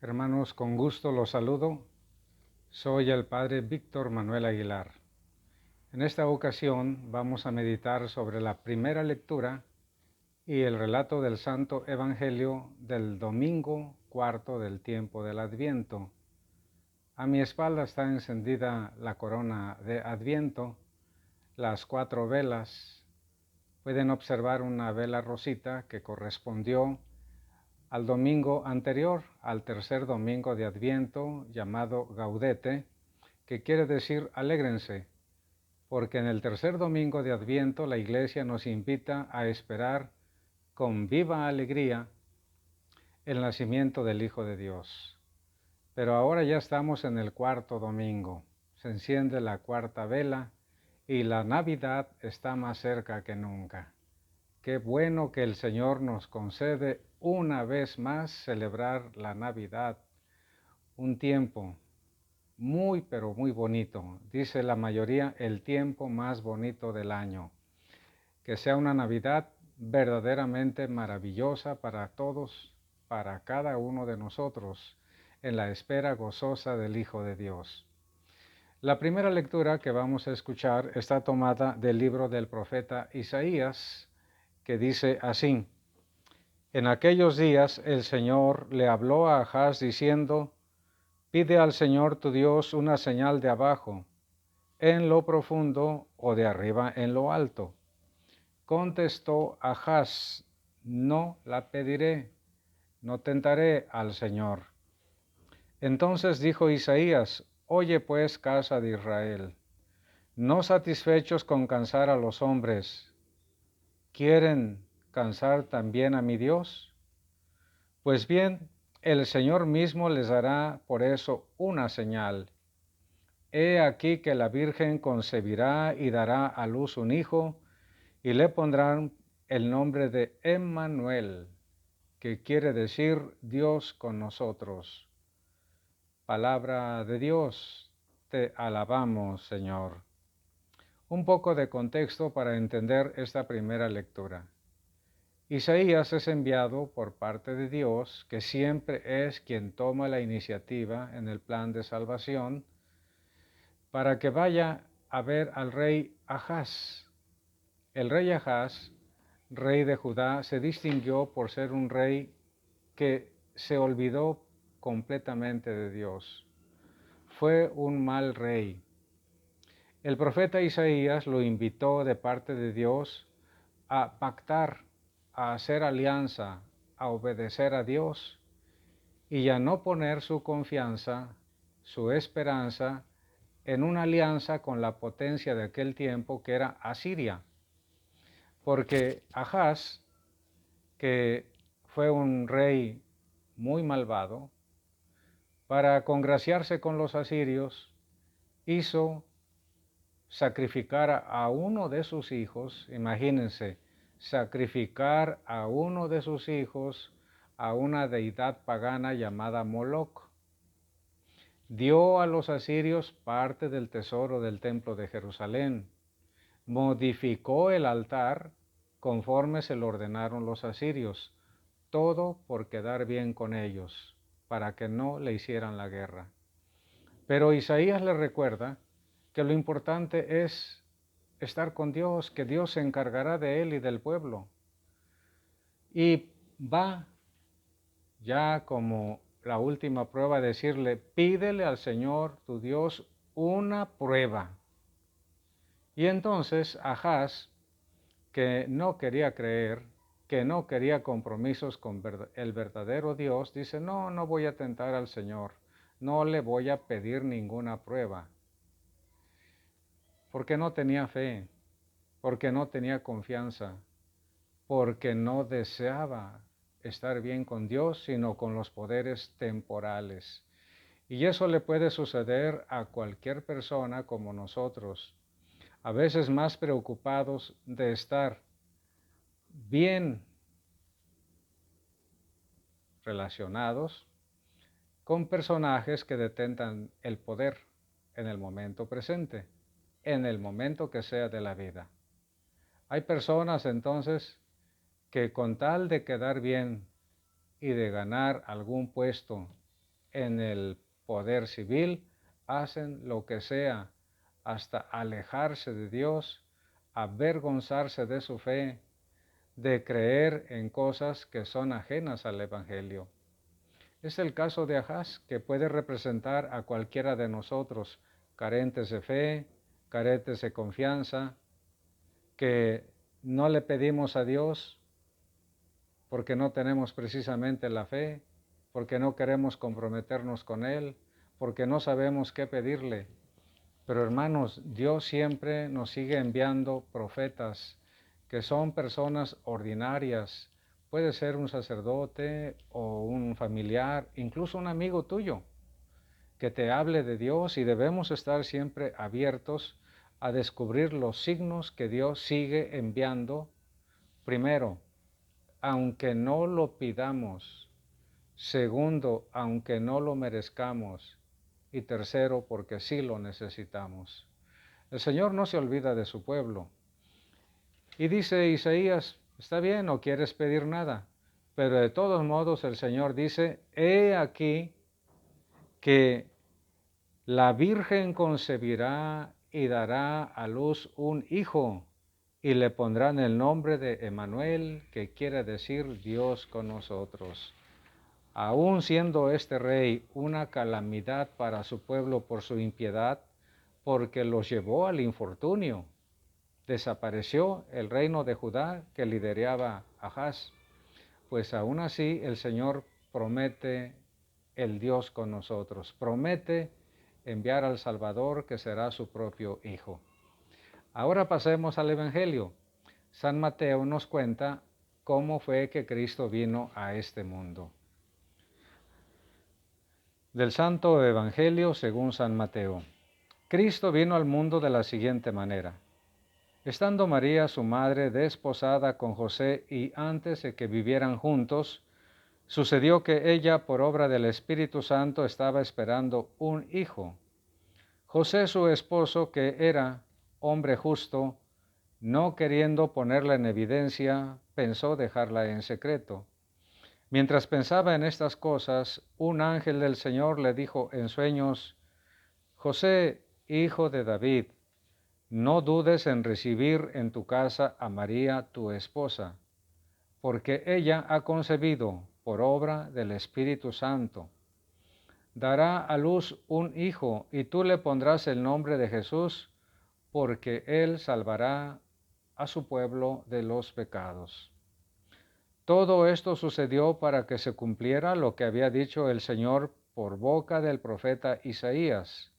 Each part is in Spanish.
Hermanos, con gusto los saludo. Soy el Padre Víctor Manuel Aguilar. En esta ocasión vamos a meditar sobre la primera lectura y el relato del Santo Evangelio del domingo cuarto del tiempo del Adviento. A mi espalda está encendida la corona de Adviento, las 4 velas. Pueden observar una vela rosita que correspondió al domingo anterior, al tercer domingo de Adviento, llamado Gaudete, que quiere decir alégrense, porque en el tercer domingo de Adviento la Iglesia nos invita a esperar con viva alegría el nacimiento del Hijo de Dios. Pero ahora ya estamos en el cuarto domingo, se enciende la cuarta vela y la Navidad está más cerca que nunca. Qué bueno que el Señor nos concede una vez más celebrar la Navidad, un tiempo muy pero muy bonito, dice la mayoría, el tiempo más bonito del año. Que sea una Navidad verdaderamente maravillosa para todos, para cada uno de nosotros, en la espera gozosa del Hijo de Dios. La primera lectura que vamos a escuchar está tomada del libro del profeta Isaías, que dice así: En aquellos días el Señor le habló a Ahaz diciendo: Pide al Señor tu Dios una señal de abajo, en lo profundo, o de arriba en lo alto. Contestó Ahaz: No la pediré, no tentaré al Señor. Entonces dijo Isaías: Oye pues, casa de Israel, no satisfechos con cansar a los hombres, ¿quieren cansar también a mi Dios? Pues bien, el Señor mismo les dará por eso una señal. He aquí que la Virgen concebirá y dará a luz un hijo, y le pondrán el nombre de Emmanuel, que quiere decir Dios con nosotros. Palabra de Dios, te alabamos, Señor. Un poco de contexto para entender esta primera lectura. Isaías es enviado por parte de Dios, que siempre es quien toma la iniciativa en el plan de salvación, para que vaya a ver al rey Ahaz. El rey Ahaz, rey de Judá, se distinguió por ser un rey que se olvidó completamente de Dios. Fue un mal rey. El profeta Isaías lo invitó de parte de Dios a pactar, a hacer alianza, a obedecer a Dios y a no poner su confianza, su esperanza en una alianza con la potencia de aquel tiempo que era Asiria. Porque Ahaz, que fue un rey muy malvado, para congraciarse con los asirios, hizo sacrificar a uno de sus hijos, imagínense, sacrificar a uno de sus hijos a una deidad pagana llamada Moloc. Dio a los asirios parte del tesoro del templo de Jerusalén. Modificó el altar conforme se lo ordenaron los asirios, todo por quedar bien con ellos, para que no le hicieran la guerra. Pero Isaías le recuerda que lo importante es estar con Dios, que Dios se encargará de él y del pueblo. Y va ya como la última prueba a decirle: pídele al Señor tu Dios una prueba. Y entonces Ahaz, que no quería creer, que no quería compromisos con el verdadero Dios, dice: no voy a tentar al Señor, no le voy a pedir ninguna prueba. Porque no tenía fe, porque no tenía confianza, porque no deseaba estar bien con Dios, sino con los poderes temporales. Y eso le puede suceder a cualquier persona como nosotros, a veces más preocupados de estar bien relacionados con personajes que detentan el poder en el momento presente, en el momento que sea de la vida. Hay personas entonces que con tal de quedar bien y de ganar algún puesto en el poder civil, hacen lo que sea, hasta alejarse de Dios, avergonzarse de su fe, de creer en cosas que son ajenas al Evangelio. Es el caso de Ahaz, que puede representar a cualquiera de nosotros, carentes de fe, carentes de confianza, que no le pedimos a Dios porque no tenemos precisamente la fe, porque no queremos comprometernos con Él, porque no sabemos qué pedirle. Pero hermanos, Dios siempre nos sigue enviando profetas, que son personas ordinarias. Puede ser un sacerdote o un familiar, incluso un amigo tuyo, que te hable de Dios, y debemos estar siempre abiertos a descubrir los signos que Dios sigue enviando. Primero, aunque no lo pidamos. Segundo, aunque no lo merezcamos. Y tercero, porque sí lo necesitamos. El Señor no se olvida de su pueblo. Y dice Isaías, está bien, no quieres pedir nada, pero de todos modos el Señor dice, he aquí que la Virgen concebirá y dará a luz un hijo, y le pondrán el nombre de Emmanuel, que quiere decir Dios con nosotros. Aun siendo este rey una calamidad para su pueblo por su impiedad, porque los llevó al infortunio, desapareció el reino de Judá que lideraba Ahaz, pues aún así el Señor promete el Dios con nosotros, promete enviar al Salvador, que será su propio Hijo. Ahora pasemos al Evangelio. San Mateo nos cuenta cómo fue que Cristo vino a este mundo. Del Santo Evangelio según San Mateo. Cristo vino al mundo de la siguiente manera. Estando María, su madre, desposada con José, y antes de que vivieran juntos, sucedió que ella, por obra del Espíritu Santo, estaba esperando un hijo. José, su esposo, que era hombre justo, no queriendo ponerla en evidencia, pensó dejarla en secreto. Mientras pensaba en estas cosas, un ángel del Señor le dijo en sueños, José, hijo de David, no dudes en recibir en tu casa a María, tu esposa, porque ella ha concebido por obra del Espíritu Santo. Dará a luz un hijo, y tú le pondrás el nombre de Jesús, porque él salvará a su pueblo de los pecados. Todo esto sucedió para que se cumpliera lo que había dicho el Señor por boca del profeta Isaías.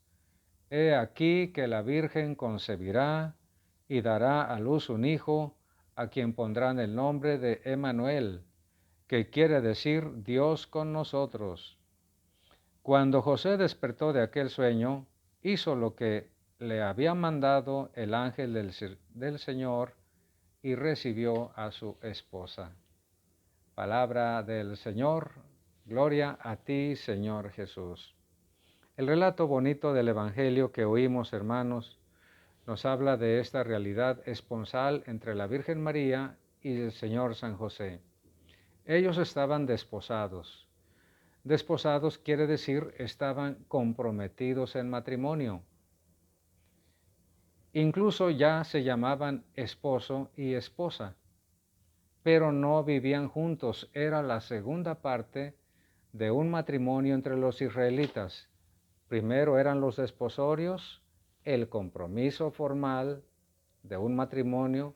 He aquí que la Virgen concebirá y dará a luz un hijo, a quien pondrán el nombre de Emmanuel, que quiere decir Dios con nosotros. Cuando José despertó de aquel sueño, hizo lo que le había mandado el ángel del Señor y recibió a su esposa. Palabra del Señor, gloria a ti, Señor Jesús. El relato bonito del Evangelio que oímos, hermanos, nos habla de esta realidad esponsal entre la Virgen María y el Señor San José. Ellos estaban desposados. Desposados quiere decir estaban comprometidos en matrimonio. Incluso ya se llamaban esposo y esposa, pero no vivían juntos. Era la segunda parte de un matrimonio entre los israelitas. Primero eran los desposorios, el compromiso formal de un matrimonio,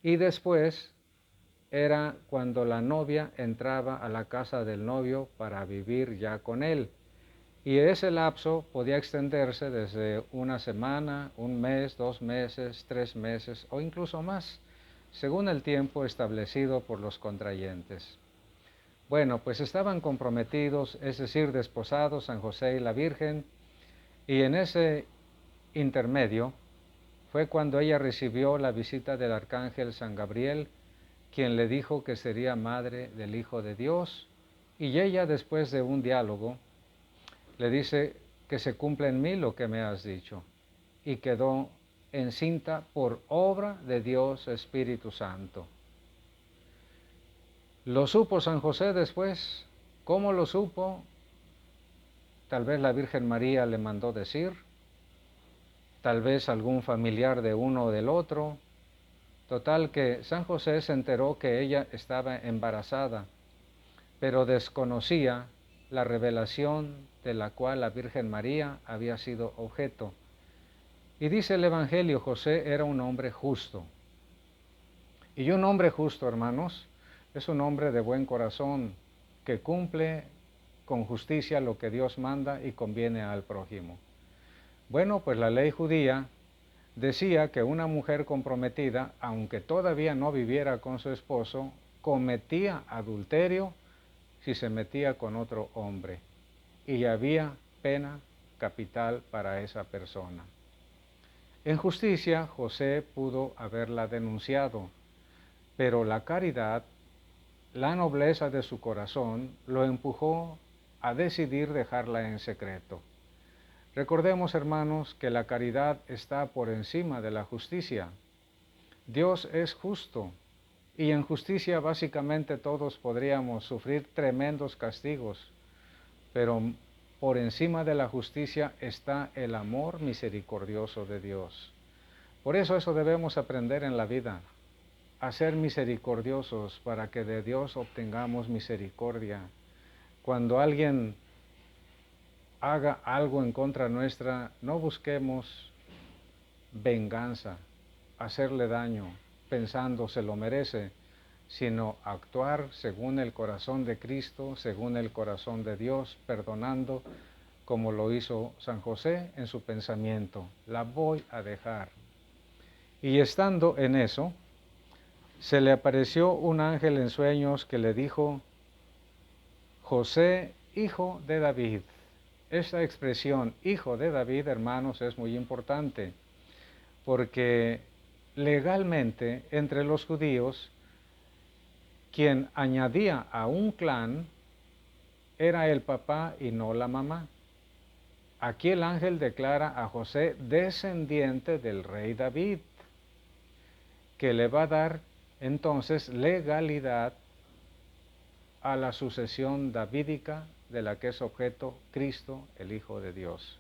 y después era cuando la novia entraba a la casa del novio para vivir ya con él. Y ese lapso podía extenderse desde una semana, un mes, 2 meses, 3 meses o incluso más, según el tiempo establecido por los contrayentes. Bueno, pues estaban comprometidos, es decir, desposados, San José y la Virgen, y en ese intermedio fue cuando ella recibió la visita del arcángel San Gabriel, quien le dijo que sería madre del Hijo de Dios, y ella, después de un diálogo, le dice que se cumpla en mí lo que me has dicho, y quedó encinta por obra de Dios Espíritu Santo. Lo supo San José después. ¿Cómo lo supo? tal vez la Virgen María le mandó decir, tal vez algún familiar de uno o del otro. Total que San José se enteró que ella estaba embarazada, pero desconocía la revelación de la cual la Virgen María había sido objeto. Y dice el Evangelio, José era un hombre justo. Y un hombre justo, hermanos, es un hombre de buen corazón, que cumple con justicia lo que Dios manda y conviene al prójimo. Bueno, pues la ley judía decía que una mujer comprometida, aunque todavía no viviera con su esposo, cometía adulterio si se metía con otro hombre. Y había pena capital para esa persona. En justicia, José pudo haberla denunciado, pero la caridad, la nobleza de su corazón, lo empujó a decidir dejarla en secreto. Recordemos, hermanos, que la caridad está por encima de la justicia. Dios es justo y en justicia básicamente todos podríamos sufrir tremendos castigos, pero por encima de la justicia está el amor misericordioso de Dios. Por eso debemos aprender en la vida, a ser misericordiosos para que de Dios obtengamos misericordia. Cuando alguien haga algo en contra nuestra, no busquemos venganza, hacerle daño, pensando se lo merece, sino actuar según el corazón de Cristo, según el corazón de Dios, perdonando como lo hizo San José en su pensamiento. La voy a dejar. Y estando en eso, se le apareció un ángel en sueños que le dijo, José, hijo de David. Esta expresión, hijo de David, hermanos, es muy importante, porque legalmente entre los judíos, quien añadía a un clan era el papá y no la mamá. Aquí el ángel declara a José descendiente del rey David, que le va a dar entonces legalidad a la sucesión davídica de la que es objeto Cristo, el Hijo de Dios.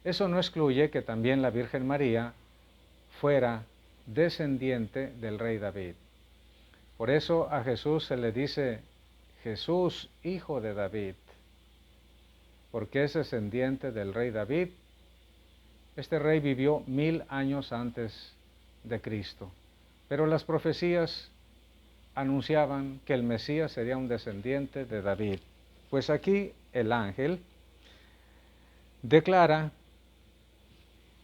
Eso no excluye que también la Virgen María fuera descendiente del rey David. Por eso a Jesús se le dice Jesús, hijo de David, porque es descendiente del rey David. Este rey vivió 1000 años antes de Cristo, pero las profecías anunciaban que el Mesías sería un descendiente de David. Pues aquí el ángel declara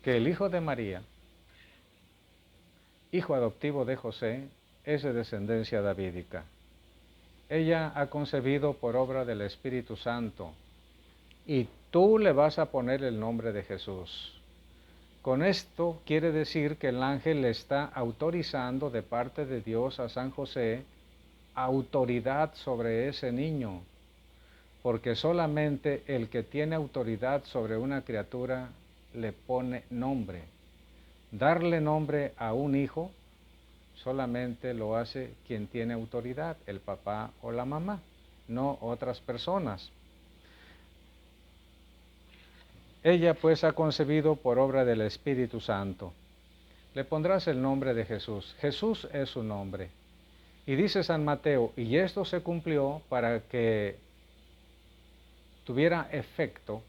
que el hijo de María, hijo adoptivo de José, es de descendencia davídica. Ella ha concebido por obra del Espíritu Santo y tú le vas a poner el nombre de Jesús. Con esto quiere decir que el ángel le está autorizando de parte de Dios a San José autoridad sobre ese niño, porque solamente el que tiene autoridad sobre una criatura le pone nombre. Darle nombre a un hijo solamente lo hace quien tiene autoridad, el papá o la mamá, no otras personas. Ella pues ha concebido por obra del Espíritu Santo. Le pondrás el nombre de Jesús. Jesús es su nombre. Y dice San Mateo, y esto se cumplió para que tuviera efecto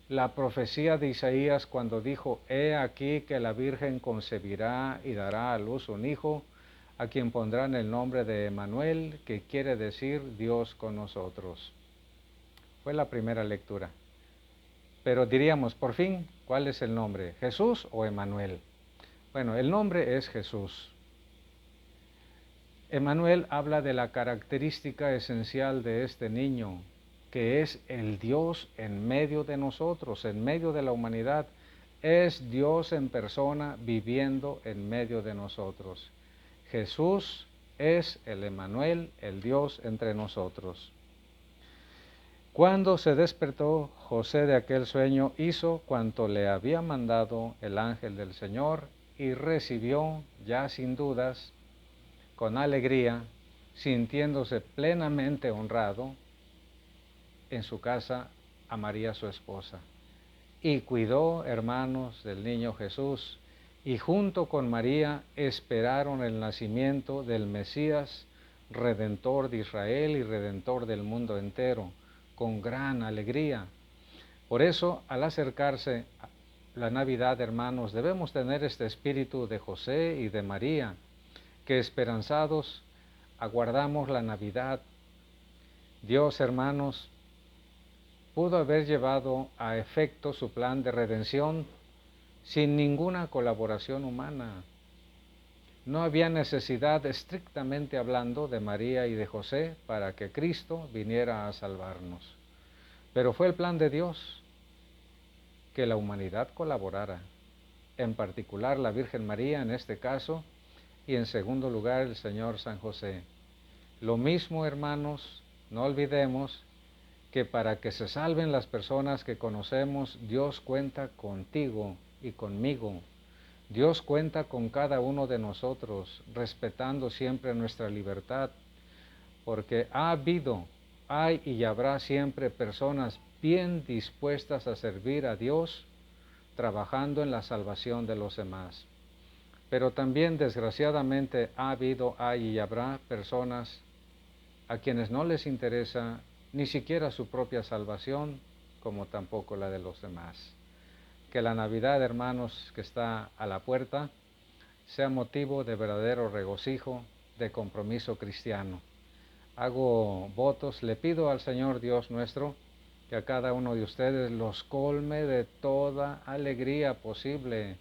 la profecía de Isaías cuando dijo, he aquí que la Virgen concebirá y dará a luz un hijo, a quien pondrán el nombre de Emmanuel, que quiere decir Dios con nosotros. Fue la primera lectura. Pero diríamos, por fin, ¿cuál es el nombre? ¿Jesús o Emmanuel? Bueno, el nombre es Jesús. Emmanuel habla de la característica esencial de este niño, que es el Dios en medio de nosotros, en medio de la humanidad. Es Dios en persona viviendo en medio de nosotros. Jesús es el Emmanuel, el Dios entre nosotros. Cuando se despertó José de aquel sueño, hizo cuanto le había mandado el ángel del Señor y recibió, ya sin dudas, con alegría, sintiéndose plenamente honrado, en su casa a María su esposa. Y cuidó, hermanos, del niño Jesús, y junto con María esperaron el nacimiento del Mesías, Redentor de Israel y Redentor del mundo entero, con gran alegría. Por eso, al acercarse la Navidad, hermanos, debemos tener este espíritu de José y de María, que esperanzados aguardamos la Navidad. Dios, hermanos, pudo haber llevado a efecto su plan de redención sin ninguna colaboración humana. No había necesidad, estrictamente hablando, de María y de José para que Cristo viniera a salvarnos. Pero fue el plan de Dios que la humanidad colaborara, en particular la Virgen María en este caso, y en segundo lugar el Señor San José. Lo mismo, hermanos, no olvidemos que para que se salven las personas que conocemos, Dios cuenta contigo y conmigo. Dios cuenta con cada uno de nosotros, respetando siempre nuestra libertad, porque hay y habrá siempre personas bien dispuestas a servir a Dios, trabajando en la salvación de los demás. Pero también, desgraciadamente, hay y habrá personas a quienes no les interesa ni siquiera su propia salvación, como tampoco la de los demás. Que la Navidad, hermanos, que está a la puerta, sea motivo de verdadero regocijo, de compromiso cristiano. Hago votos, le pido al Señor Dios nuestro que a cada uno de ustedes los colme de toda alegría posible,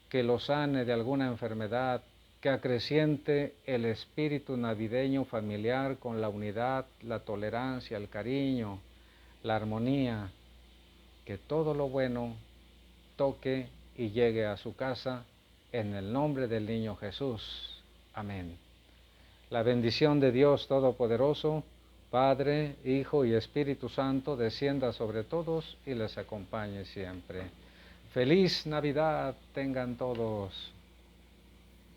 que los sane de alguna enfermedad, que acreciente el espíritu navideño familiar con la unidad, la tolerancia, el cariño, la armonía, que todo lo bueno toque y llegue a su casa en el nombre del niño Jesús. Amén. La bendición de Dios Todopoderoso, Padre, Hijo y Espíritu Santo, descienda sobre todos y les acompañe siempre. Feliz Navidad tengan todos.